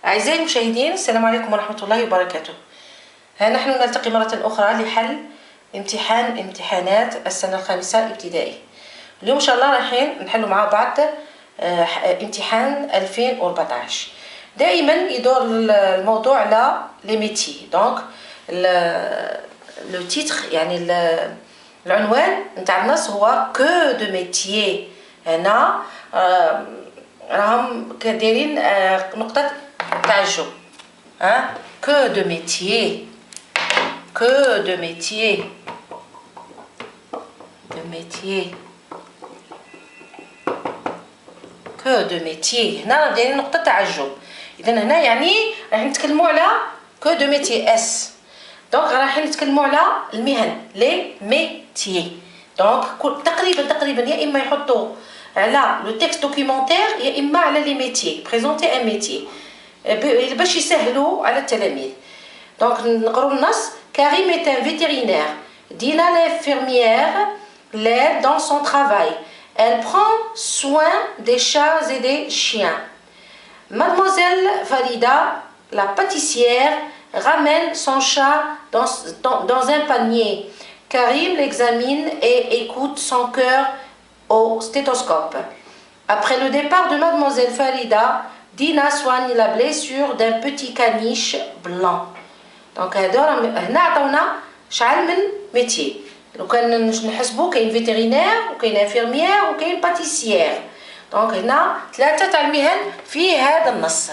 أعزائي المشاهدين، السلام عليكم ورحمة الله وبركاته. ها نحن نلتقي مرة أخرى لحل امتحانات السنة الخامسة ابتدائي. اليوم إن شاء الله رايحين نحلوا مع بعض امتحان 2014. دائما يدور الموضوع على لي ميتي، دونك لو تيتر يعني العنوان نتاع النص هو كو دو ميتيي. هنا راهم دايرين نقطة تعجب. ها كو دو ميتيي، كو دو ميتيي، دو ميتيي، كو دو ميتيي. هنا راهم دايرين نقطة تعجب. إذا هنا يعني راح نتكلموا على كو دو ميتيي اس. دونك راح نتكلموا على المهن، لي ميتيي. دونك تقريبا يا اما يحطوا على لو تكست دوكيومونتير يا اما على لي ميتيي، بريزونتي ان ميتيي باش يسهلوا على التلاميذ. دونك نقروا النص. كريم est un vétérinaire. Dina l'infirmière l'aide dans son travail. Elle prend soin des chats et des chiens. Mademoiselle Farida, la pâtissière, ramène son chat dans un panier. Karim l'examine et écoute son cœur au stéthoscope. Après le départ de Mademoiselle Farida, Dina soigne la blessure d'un petit caniche blanc. Donc هنا عطاونا شحال من ميتي. لو كان نحسبوا كاين فيترينير وكاين انفيرميير وكاين باتيسيير. دونك هنا ثلاثه تاع المهن في هذا النص.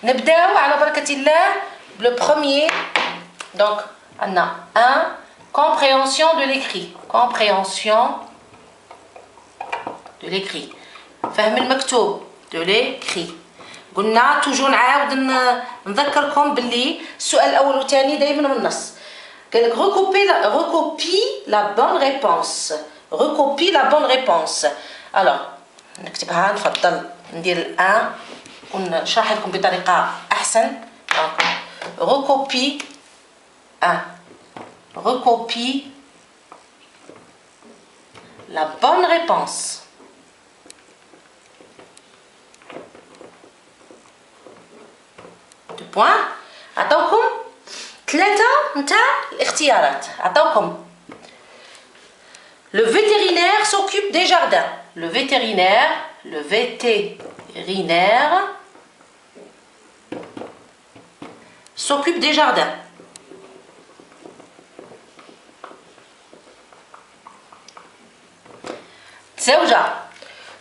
نبداو على بركه الله بلو بروميير. دونك عندنا 1 compréhension de l'écrit. compréhension de l'écrit، فهم المكتوب، de l'écrit. قلنا توجو نعاود نذكركم باللي السؤال الاول والثاني دائما من النص. قال لك recopie la bonne réponse. recopie la bonne réponse. alors نكتبها. نفضل ندير الان ونشرح لكم بطريقه احسن. دونك recopie recopie la bonne réponse. بوان. عطاوكم ثلاثة نتاع الاختيارات. عطاوكم le vétérinaire s'occupe des jardins. le vétérinaire s'occupe des jardins. زوجة.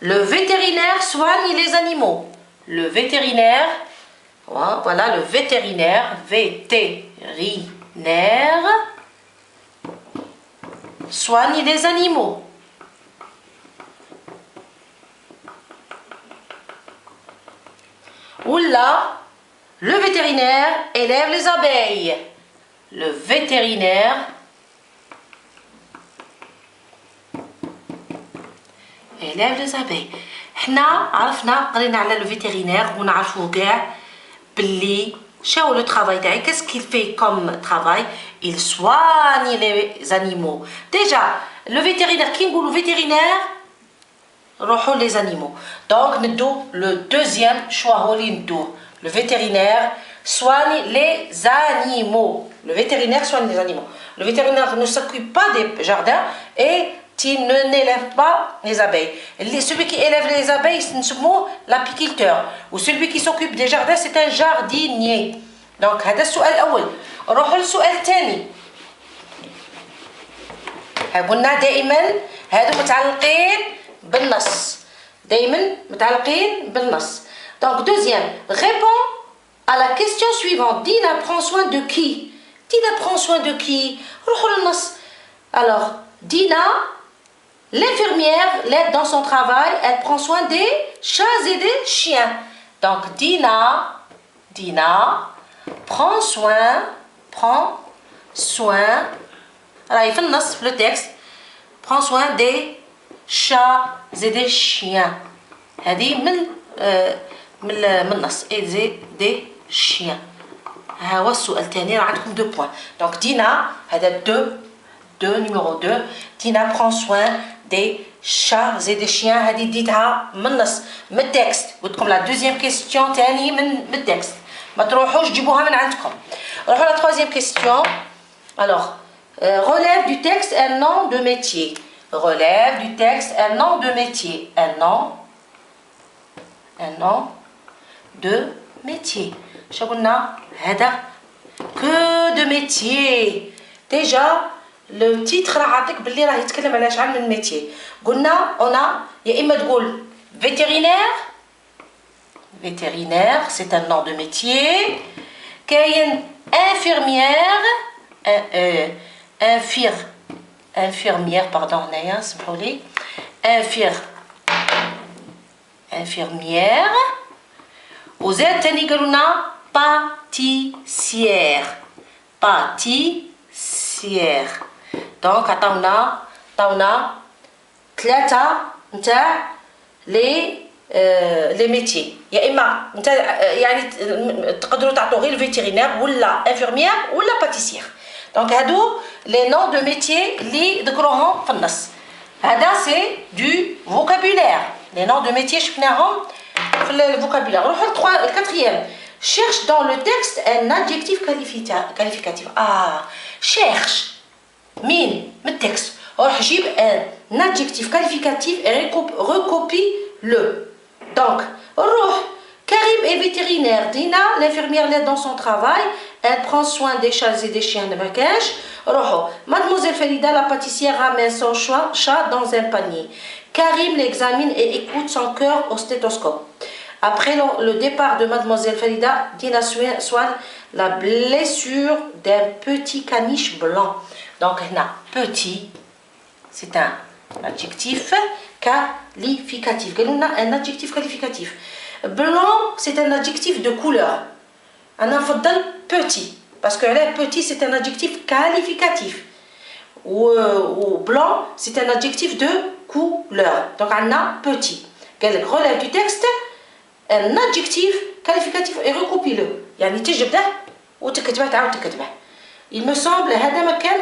le vétérinaire soigne les animaux. le vétérinaire, voilà, le vétérinaire soigne les animaux. Ou là, le vétérinaire élève les abeilles. le vétérinaire élève les abeilles. حنا عرفنا قرينا على لو فيترينير ونعرفوا كاع باللي شاو لو travail تاعي. qu'est-ce qu'il fait comme travail? il soigne les animaux. déjà le vétérinaire كي نقولوا vétérinaire نروحوا les animaux. donc ندو le deuxième choix هو اللي ندوه. le vétérinaire soigne les animaux. le vétérinaire soigne les animaux. le vétérinaire ne s'occupe pas des jardins et il n'élève pas les abeilles. Celui qui élève les abeilles, c'est l'apiculteur. Ou celui qui s'occupe des jardins, c'est un jardinier. Donc, هذا السؤال الأول. نروحوا للسؤال الثاني. قلنا دائما هادو متعلقين بالنص. دائما متعلقين بالنص. Donc, deuxième, réponds à la question suivante. Dina prend soin de qui? Dina prend soin de qui? نروحوا للنص. Alors, Dina, l'infirmière l'aide dans son travail. Elle prend soin des chats et des chiens. Donc Dina prend soin. راهي في النص في le texte. prend soin des chats et des chiens. هذه من النص. et des chiens. ها هو السؤال الثاني. راه عندكم 2 points. donc Dina هذا 2 numéro 2. Dina prend soin des chats et des chiens. هذه ديتها من النص من التكست. قلت لكم لا دوزيام كيستيون تاني من التكست. ما تروحوش تجيبوها من عندكم. نروحوا la troisième question. Alors, relève du texte un nom de métier. Relève du texte un nom de métier. Un nom de métier. شو قلنا هذا que de métier. Déjà le titre راه عاطيك باللي راه يتكلم على شحال من métier. قلنا on a يا اما تقول vétérinaire. Vétérinaire, c'est un nom de métier. كاين infirmière. infirmière pardon هنايا سمحوا لي. infirmière. وزاد تاني قالوا لنا pâtissière. دونك عطاونا ثلاثة نتاع لي ميتي. يا اما نتاع يعني تقدروا تعطوا غير الفيتيرينير ولا انفيرميير ولا باتيسير. دونك هادو لي نون دو ميتي اللي ذكروهم في النص. هذا سي دو فوكابولير. لي نون دو ميتي شفناهم في الفوكابولير. نروحوا الكاتريام. cherche dans le texte un adjectif qualificatif. cherche مين من التكست روح جيب un adjectif qualificatif et recopie-le. Donc روح Karim est vétérinaire. Dina, l'infirmière, l'aide dans son travail. Elle prend soin des chats et des chiens de Marrakech. روحوا Mademoiselle Farida, la pâtissière, ramène son chat dans un panier. Karim l'examine et écoute son cœur au stéthoscope. Après le départ de Mademoiselle Farida, Dina soigne la blessure d'un petit caniche blanc. Donc, petit, c'est un adjectif qualificatif. Un adjectif qualificatif. Blanc, c'est un adjectif de couleur. Un enfant petit. Parce que là, petit, c'est un adjectif qualificatif. Ou blanc, c'est un adjectif de couleur. Donc, on a petit. Quel relève du texte? Un adjectif qualificatif et recopie-le. يعني تجبده وتكتبه تعاود تكتبه. Il me semble هذا مكان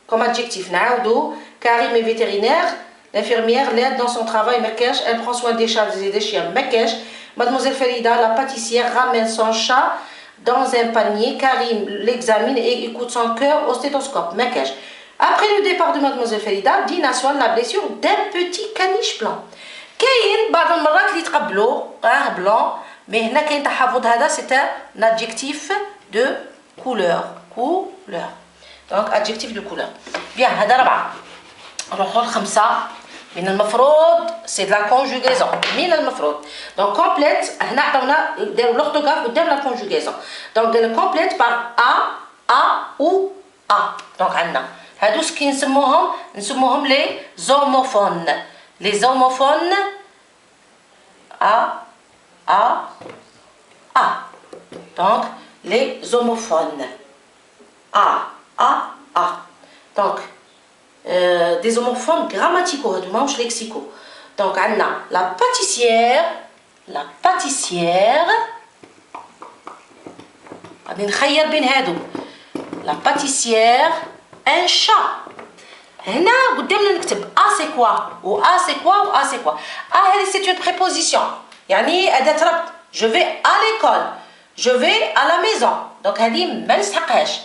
comme adjectif. نعاودو Karim est vétérinaire. L'infirmière l'aide dans son travail Marrakech. Elle prend soin des chats et des chiens Marrakech. Mademoiselle Farida, la pâtissière, ramène son chat dans un panier. Karim l'examine et écoute son cœur au stéthoscope Marrakech. Après le départ de Mademoiselle Farida, Dina soigne la blessure d'un petit caniche blanc. كاين بعض المرات اللي يتقبلوا بلون مي هنا كاين تحفظ. هذا سي ان ادجيكتيف دو كولور. دونك ادجيكتيف دو كولور. بيان هذا 4. نروحوا ل5. من المفروض سي دو لا كونجوغيزون. من المفروض دونك كومبليت. هنا عطاونا داروا لورتوغراف قدام لا كونجوغيزون. دونك داروا كومبليت بار ا او ا. دونك عندنا هادو كي نسموهم لي زوموفون. Les homophones A. Donc, les homophones A. Donc, des homophones grammaticaux, ماهوش lexicaux. Donc, on a la pâtissière. غادي نخير بين هادو. La pâtissière, un chat. هنا قدامنا نكتب سي كوا و سي كوا و سي كوا. هذه سي اون بريبوزيسيون يعني اداه ربط. جو في ليكول، جو في لا ميزون. دونك هذه ما نسحقهاش.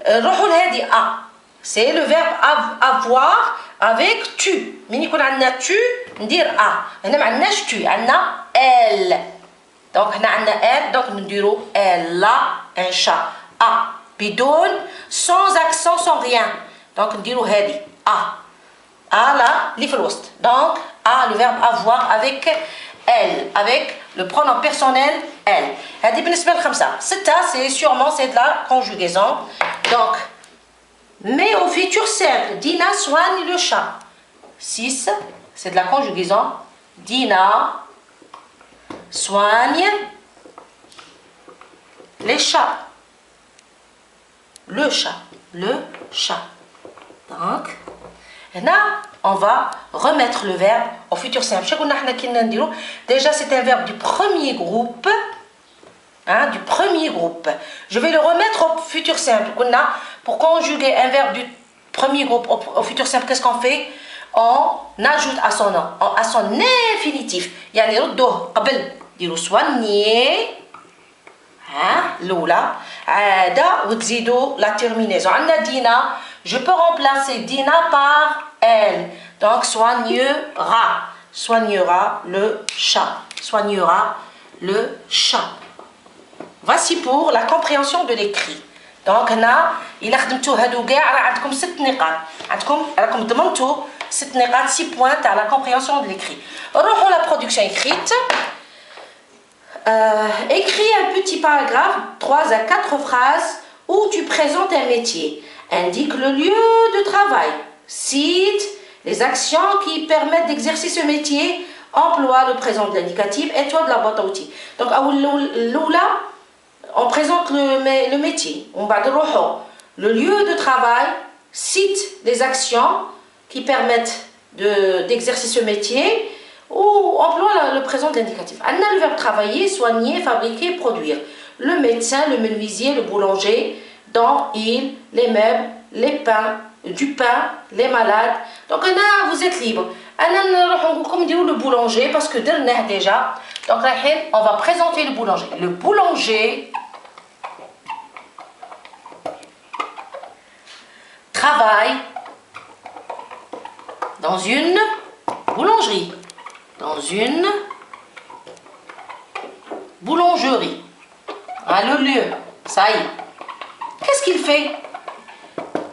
نروحوا لهذه سي لو فيرب افوار افيك تو. من يكون عندنا تو ندير هنا ما عندناش تو، عندنا ال. دونك هنا عندنا ال، دونك نديروا لا ان شا بدون سون اكسون سون ريان. Donc نديرو هادي لا اللي في الوسط. Donc le verbe avoir avec elle, avec le pronom personnel elle. هادي بالنسبة ل5. 6 c'est sûrement c'est de la conjugaison. Donc mais au futur simple Dina soigne le chat. 6 c'est de la conjugaison. Dina soigne les chats. Le chat. Donc, là, on va remettre le verbe au futur simple. Déjà, c'est un verbe du premier groupe. Du premier groupe. Je vais le remettre au futur simple. Pour conjuguer un verbe du premier groupe au futur simple, qu'est-ce qu'on fait? On ajoute à son nom, à son infinitif. يعني ردوه قبل ديروا soigner ها الأولى عادة وتزيدوا لا terminaison. عندنا دينا je peux remplacer Dina par elle. Donc soignera le chat. Soignera le chat. Voici pour la compréhension de l'écrit. Donc هنا إلا خدمتو هادو كاع راه عندكم 6 نقاط. عندكم راكم ضمنتوا 6 نقاط 6 points تاع la compréhension de l'écrit. نروحوا la production écrite. Écris un petit paragraphe, 3 à 4 phrases où tu présentes un métier. Indique le lieu de travail. Cite les actions qui permettent d'exercer ce métier. Emploie le présent de l'indicatif et toi de la boîte à outils. Donc, on présente le métier. On va de le lieu de travail. Cite les actions qui permettent d'exercer ce métier. Ou emploie le présent de l'indicatif. On a le verbe travailler, soigner, fabriquer, produire. Le médecin, le menuisier, le boulanger, dans, il, les meubles, les pains, du pain, les malades. Donc vous êtes libre. On dit le boulanger parce que déjà. Donc on va présenter le boulanger. Le boulanger travaille dans une boulangerie. Dans une boulangerie. Ah, le lieu, ça y est. Qu'est-ce qu'il fait?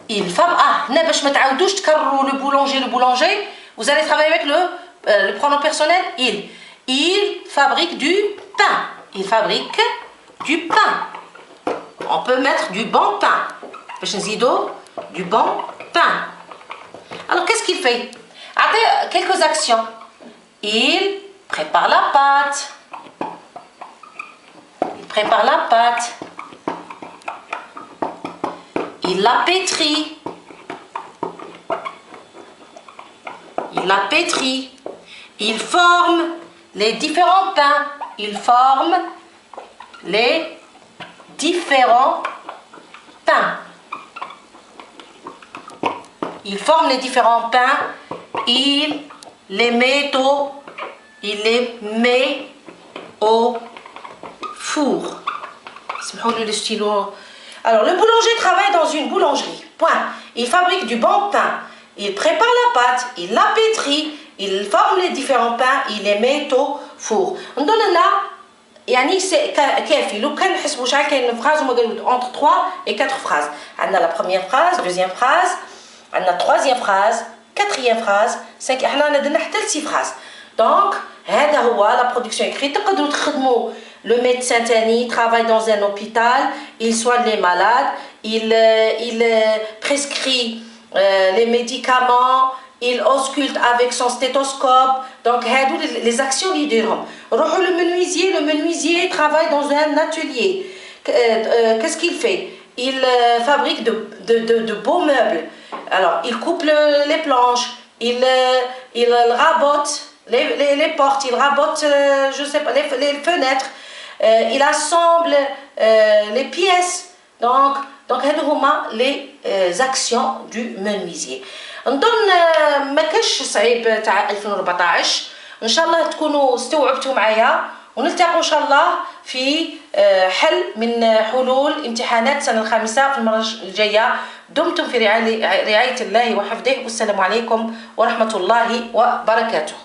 Il fabrique. Le boulanger, vous allez travailler avec le pronom personnel il. Il fabrique du pain. Il fabrique du pain. On peut mettre du bon pain. Du bon pain. Alors, qu'est-ce qu'il fait? Quelques actions. Il prépare la pâte. Il prépare la pâte. Il la pétrit. Il la pétrit. Il forme les différents pains. Il forme les différents pains. Il forme les différents pains. Il les met au four. Le stylo. Alors, le boulanger travaille dans une boulangerie. Point. Il fabrique du bon pain. Il prépare la pâte. Il la pétrit. Il forme les différents pains. Il les met au four. On donne là. يعني كافي لو كان نحسبوا شحال كاين phrase entre 3 et 4 phrases. عندنا la première phrase, deuxième phrase, عندنا troisième phrase, quatrième phrase, 5 احنا درنا حتى 6 phrases. Donc هذا هو la production écrite. تقدروا تخدموا le médecin تاني travaille dans un hôpital, il soigne les malades, il prescrit les médicaments, il ausculte avec son stéthoscope. Donc les actions اللي يديرهم. روحوا le menuisier travaille dans un atelier. Qu'est-ce qu'il fait? Il fabrique de beaux meubles. Alors, il coupe les planches, il rabote les portes, il rabote, je sais pas, les fenêtres, il assemble les pièces. Donc les actions du menuisier. نظن ما كاش صعيب تاع 2014. ان شاء الله تكونوا استوعبتوا معايا، ونلتقوا ان شاء الله في حل من حلول امتحانات السنه الخامسه في المره الجايه. دمتم في رعايه الله وحفظه، والسلام عليكم ورحمه الله وبركاته.